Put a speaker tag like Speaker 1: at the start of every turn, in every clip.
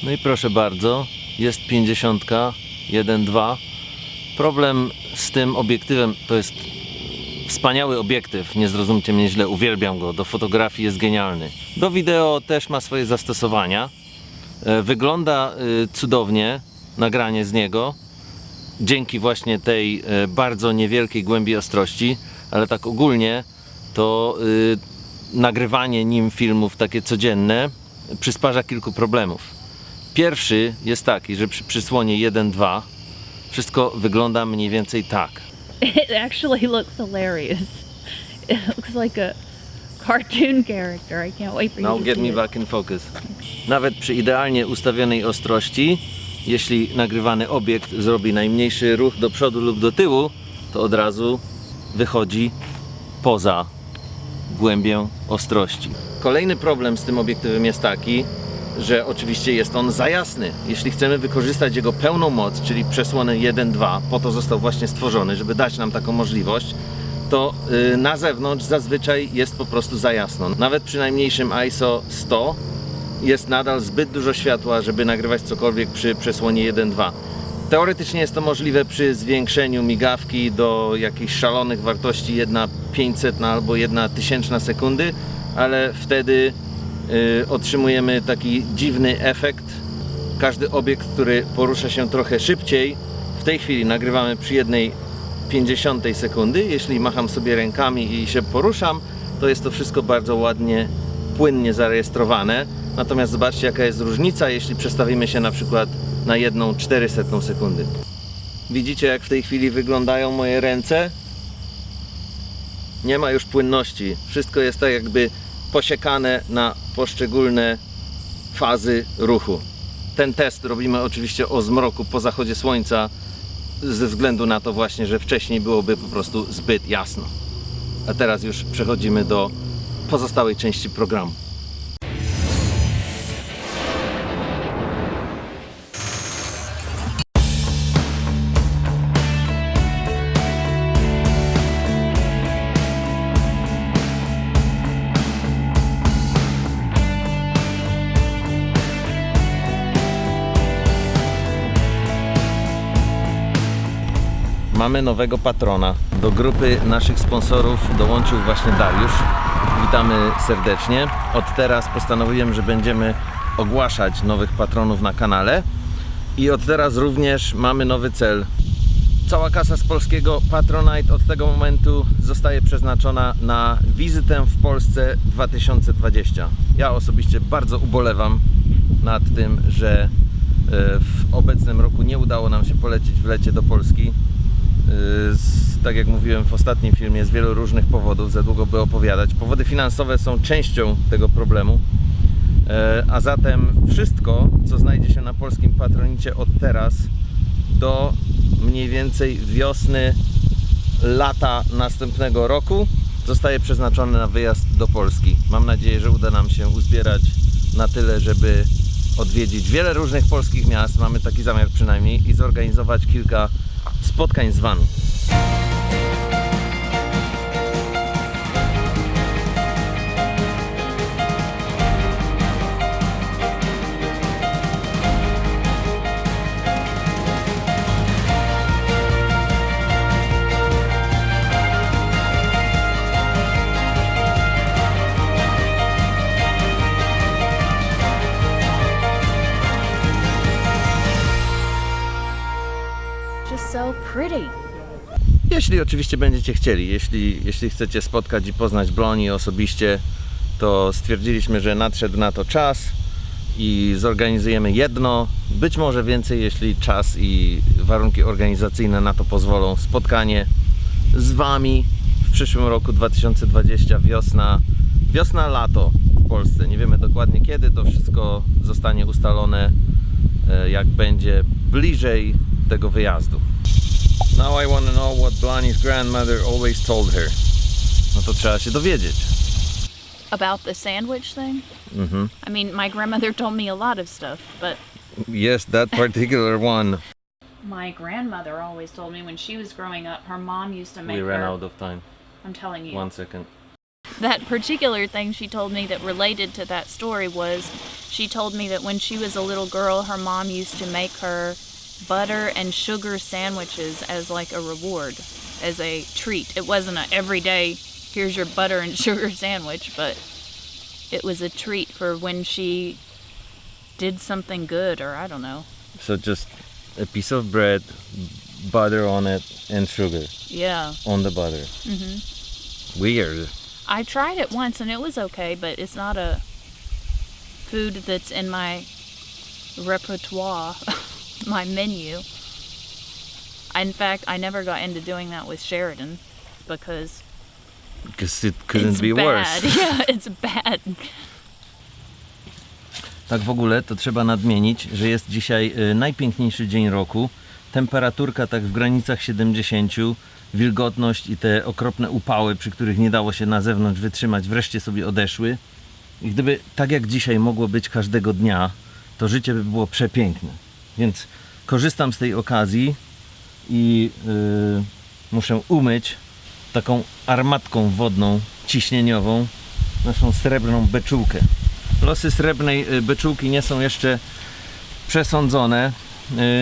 Speaker 1: No i proszę bardzo, jest 50, 1.2. Problem z tym obiektywem, to jest wspaniały obiektyw, nie zrozumcie mnie źle, uwielbiam go, do fotografii jest genialny. Do wideo też ma swoje zastosowania. Wygląda cudownie nagranie z niego, dzięki właśnie tej bardzo niewielkiej głębi ostrości, ale tak ogólnie to nagrywanie nim filmów takie codzienne przysparza kilku problemów. Pierwszy jest taki, że przy przysłonie 1.2 wszystko wygląda mniej więcej tak.
Speaker 2: It actually looks hilarious. It looks like a cartoon character. I can't wait for you
Speaker 1: Now
Speaker 2: to
Speaker 1: get
Speaker 2: see
Speaker 1: me
Speaker 2: it.
Speaker 1: back in focus. Nawet przy idealnie ustawionej ostrości, jeśli nagrywany obiekt zrobi najmniejszy ruch do przodu lub do tyłu, to od razu wychodzi poza głębię ostrości. Kolejny problem z tym obiektywem jest taki, że oczywiście jest on za jasny. Jeśli chcemy wykorzystać jego pełną moc, czyli przesłonę 1.2, po to został właśnie stworzony, żeby dać nam taką możliwość, to na zewnątrz zazwyczaj jest po prostu za jasno. Nawet przy najmniejszym ISO 100 jest nadal zbyt dużo światła, żeby nagrywać cokolwiek przy przesłonie 1.2. Teoretycznie jest to możliwe przy zwiększeniu migawki do jakichś szalonych wartości 1/500 albo 1/1000 sekundy, ale wtedy otrzymujemy taki dziwny efekt. Każdy obiekt, który porusza się trochę szybciej, w tej chwili nagrywamy przy 1/50 sekundy. Jeśli macham sobie rękami i się poruszam, to jest to wszystko bardzo ładnie, płynnie zarejestrowane. Natomiast zobaczcie, jaka jest różnica, jeśli przestawimy się na przykład na 1/400 sekundy. Widzicie, jak w tej chwili wyglądają moje ręce? Nie ma już płynności. Wszystko jest tak jakby posiekane na poszczególne fazy ruchu. Ten test robimy oczywiście o zmroku po zachodzie słońca, ze względu na to właśnie, że wcześniej byłoby po prostu zbyt jasno. A teraz już przechodzimy do pozostałej części programu. Mamy nowego patrona. Do grupy naszych sponsorów dołączył właśnie Dariusz. Witamy serdecznie. Od teraz postanowiłem, że będziemy ogłaszać nowych patronów na kanale. I od teraz również mamy nowy cel. Cała kasa z polskiego Patronite od tego momentu zostaje przeznaczona na wizytę w Polsce 2020. Ja osobiście bardzo ubolewam nad tym, że w obecnym roku nie udało nam się polecieć w lecie do Polski. Tak jak mówiłem w ostatnim filmie, z wielu różnych powodów, za długo by opowiadać. Powody finansowe są częścią tego problemu, a zatem wszystko, co znajdzie się na polskim Patronicie od teraz do mniej więcej wiosny, lata następnego roku zostaje przeznaczone na wyjazd do Polski. Mam nadzieję, że uda nam się uzbierać na tyle, żeby odwiedzić wiele różnych polskich miast, mamy taki zamiar przynajmniej, i zorganizować kilka spotkań z Wami.
Speaker 2: Just so pretty.
Speaker 1: Jeśli oczywiście będziecie chcieli, jeśli chcecie spotkać i poznać Bloni osobiście, to stwierdziliśmy, że nadszedł na to czas i zorganizujemy jedno, być może więcej, jeśli czas i warunki organizacyjne na to pozwolą, spotkanie z Wami w przyszłym roku 2020, wiosna, lato w Polsce. Nie wiemy dokładnie kiedy, to wszystko zostanie ustalone, jak będzie bliżej tego wyjazdu. Now I want to know what Blani's grandmother always told her. No to trzeba się dowiedzieć.
Speaker 2: About the sandwich thing?
Speaker 1: Mhm.
Speaker 2: I mean, my grandmother told me a lot of stuff, but
Speaker 1: Yes, that particular one.
Speaker 2: my grandmother always told me when she was growing up, her mom used to make
Speaker 1: We ran
Speaker 2: her...
Speaker 1: out of time.
Speaker 2: I'm telling you.
Speaker 1: 1 second.
Speaker 3: that particular thing she told me that related to that story was she told me that when she was a little girl, her mom used to make her butter and sugar sandwiches as like a reward, as a treat. It wasn't a everyday, here's your butter and sugar sandwich, but it was a treat for when she did something good, or I don't know.
Speaker 1: So just a piece of bread, butter on it, and sugar
Speaker 3: Yeah.
Speaker 1: on the butter. Weird.
Speaker 3: I tried it once and it was okay, but it's not a food that's in my repertoire, my menu. In fact, I never got into doing that with Sheridan because
Speaker 1: Because it couldn't
Speaker 3: it's
Speaker 1: be
Speaker 3: bad.
Speaker 1: worse.
Speaker 3: Yeah, it's bad.
Speaker 1: Tak w ogóle to trzeba nadmienić, że jest dzisiaj najpiękniejszy dzień roku. Temperaturka tak w granicach 70, wilgotność i te okropne upały, przy których nie dało się na zewnątrz wytrzymać, wreszcie sobie odeszły. I gdyby tak jak dzisiaj mogło być każdego dnia, to życie by było przepiękne. Więc korzystam z tej okazji i muszę umyć taką armatką wodną, ciśnieniową, naszą srebrną beczułkę. Losy srebrnej beczułki nie są jeszcze przesądzone.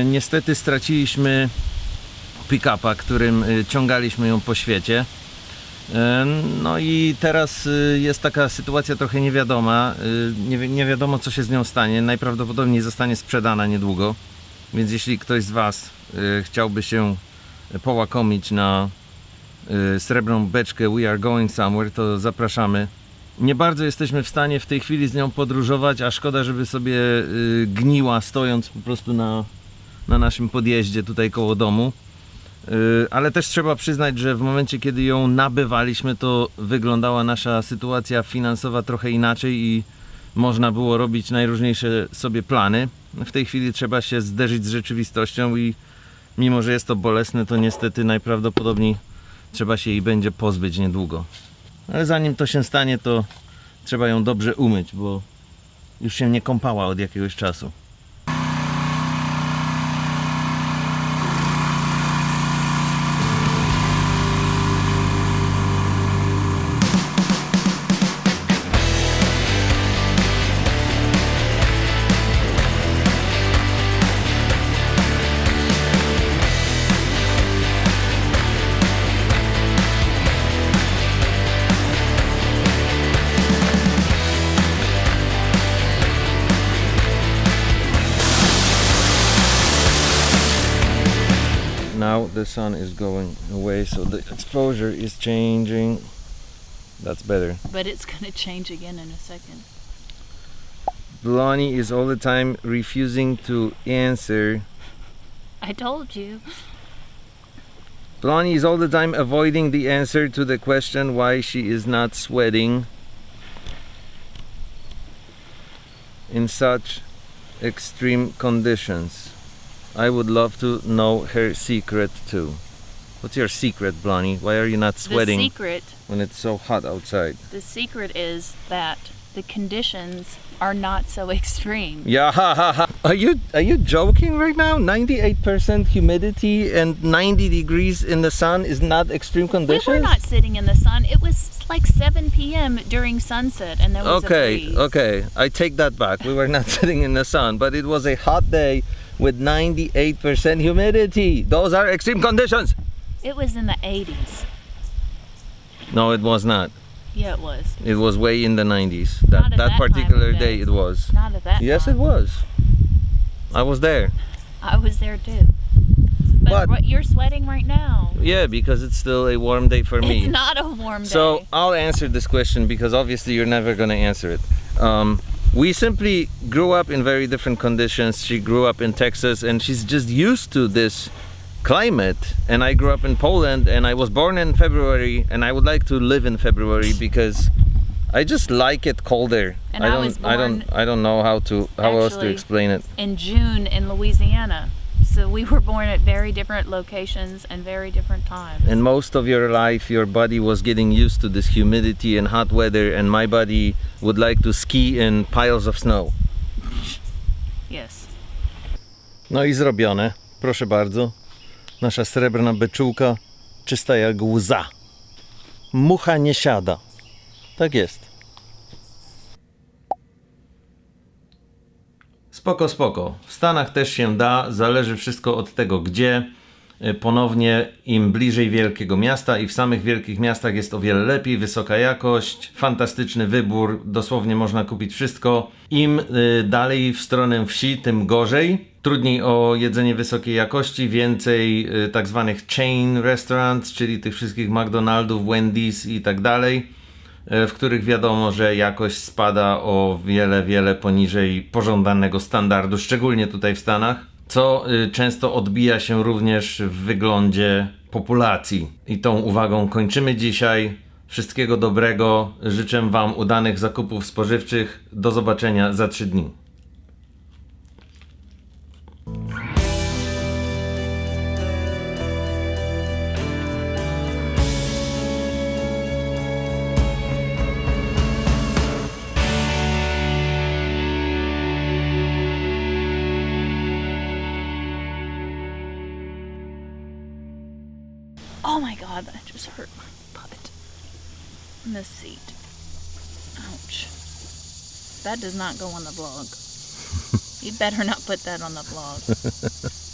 Speaker 1: Niestety straciliśmy pick-upa, którym ciągaliśmy ją po świecie. No i teraz jest taka sytuacja trochę niewiadoma. Nie wiadomo, co się z nią stanie. Najprawdopodobniej zostanie sprzedana niedługo. Więc jeśli ktoś z Was chciałby się połakomić na srebrną beczkę We Are Going Somewhere, to zapraszamy. Nie bardzo jesteśmy w stanie w tej chwili z nią podróżować, a szkoda, żeby sobie gniła stojąc po prostu na naszym podjeździe tutaj koło domu. Ale też trzeba przyznać, że w momencie, kiedy ją nabywaliśmy, to wyglądała nasza sytuacja finansowa trochę inaczej i można było robić najróżniejsze sobie plany. W tej chwili trzeba się zderzyć z rzeczywistością i mimo, że jest to bolesne, to niestety najprawdopodobniej trzeba się jej będzie pozbyć niedługo. Ale zanim to się stanie, to trzeba ją dobrze umyć, bo już się nie kąpała od jakiegoś czasu. Now the sun is going away, so the exposure is changing. That's better.
Speaker 3: But it's gonna change again in a second.
Speaker 1: Blondie is all the time refusing to answer.
Speaker 3: I told you.
Speaker 1: Blondie is all the time avoiding the answer to the question why she is not sweating in such extreme conditions. I would love to know her secret too. What's your secret, Blondie? Why are you not sweating when it's so hot outside?
Speaker 3: The secret is that the conditions are not so extreme.
Speaker 1: Yeah, ha, ha, ha. Are you joking right now? 98% humidity and 90 degrees in the sun is not extreme
Speaker 3: We
Speaker 1: conditions?
Speaker 3: were not sitting in the sun. It was like 7 p.m. during sunset, and there was a breeze.
Speaker 1: Okay, I take that back. We were not sitting in the sun, but it was a hot day with 98% humidity. Those are extreme conditions.
Speaker 3: It was in the 80s.
Speaker 1: No, it was not.
Speaker 3: Yeah, it was.
Speaker 1: It was way in the 90s.
Speaker 3: Not at
Speaker 1: That
Speaker 3: that
Speaker 1: particular
Speaker 3: time of
Speaker 1: day
Speaker 3: day.
Speaker 1: it was.
Speaker 3: Not at that
Speaker 1: Yes,
Speaker 3: time.
Speaker 1: it was. I was there.
Speaker 3: I was there too. But
Speaker 1: What?
Speaker 3: you're sweating right now.
Speaker 1: Yeah, because it's still a warm day for me.
Speaker 3: It's not a warm day.
Speaker 1: So I'll answer this question because obviously you're never going to answer it. We simply grew up in very different conditions. She grew up in Texas and she's just used to this climate. And I grew up in Poland and I was born in February and I would like to live in February because I just like it colder.
Speaker 3: And I was born
Speaker 1: I don't know how else to
Speaker 3: actually
Speaker 1: explain it.
Speaker 3: in June in Louisiana. So we were born at very different locations and very different times.
Speaker 1: And most of your life, your body was getting used to this humidity and hot weather, and my body would like to ski in piles of snow.
Speaker 3: Yes.
Speaker 1: No i zrobione. Proszę bardzo. Nasza srebrna beczułka, czysta jak łza. Mucha nie siada. Tak jest. Spoko, spoko. W Stanach też się da, zależy wszystko od tego gdzie. Ponownie im bliżej wielkiego miasta i w samych wielkich miastach jest o wiele lepiej, wysoka jakość, fantastyczny wybór, dosłownie można kupić wszystko. Im dalej w stronę wsi, tym gorzej. Trudniej o jedzenie wysokiej jakości, więcej tak zwanych chain restaurants, czyli tych wszystkich McDonaldów, Wendy's i tak dalej, w których wiadomo, że jakość spada o wiele, wiele poniżej pożądanego standardu, szczególnie tutaj w Stanach, co często odbija się również w wyglądzie populacji. I tą uwagą kończymy dzisiaj. Wszystkiego dobrego, życzę Wam udanych zakupów spożywczych. Do zobaczenia za 3 dni.
Speaker 3: Oh my god, that just hurt my butt. In the seat. Ouch. That does not go on the vlog. You better not put that on the vlog.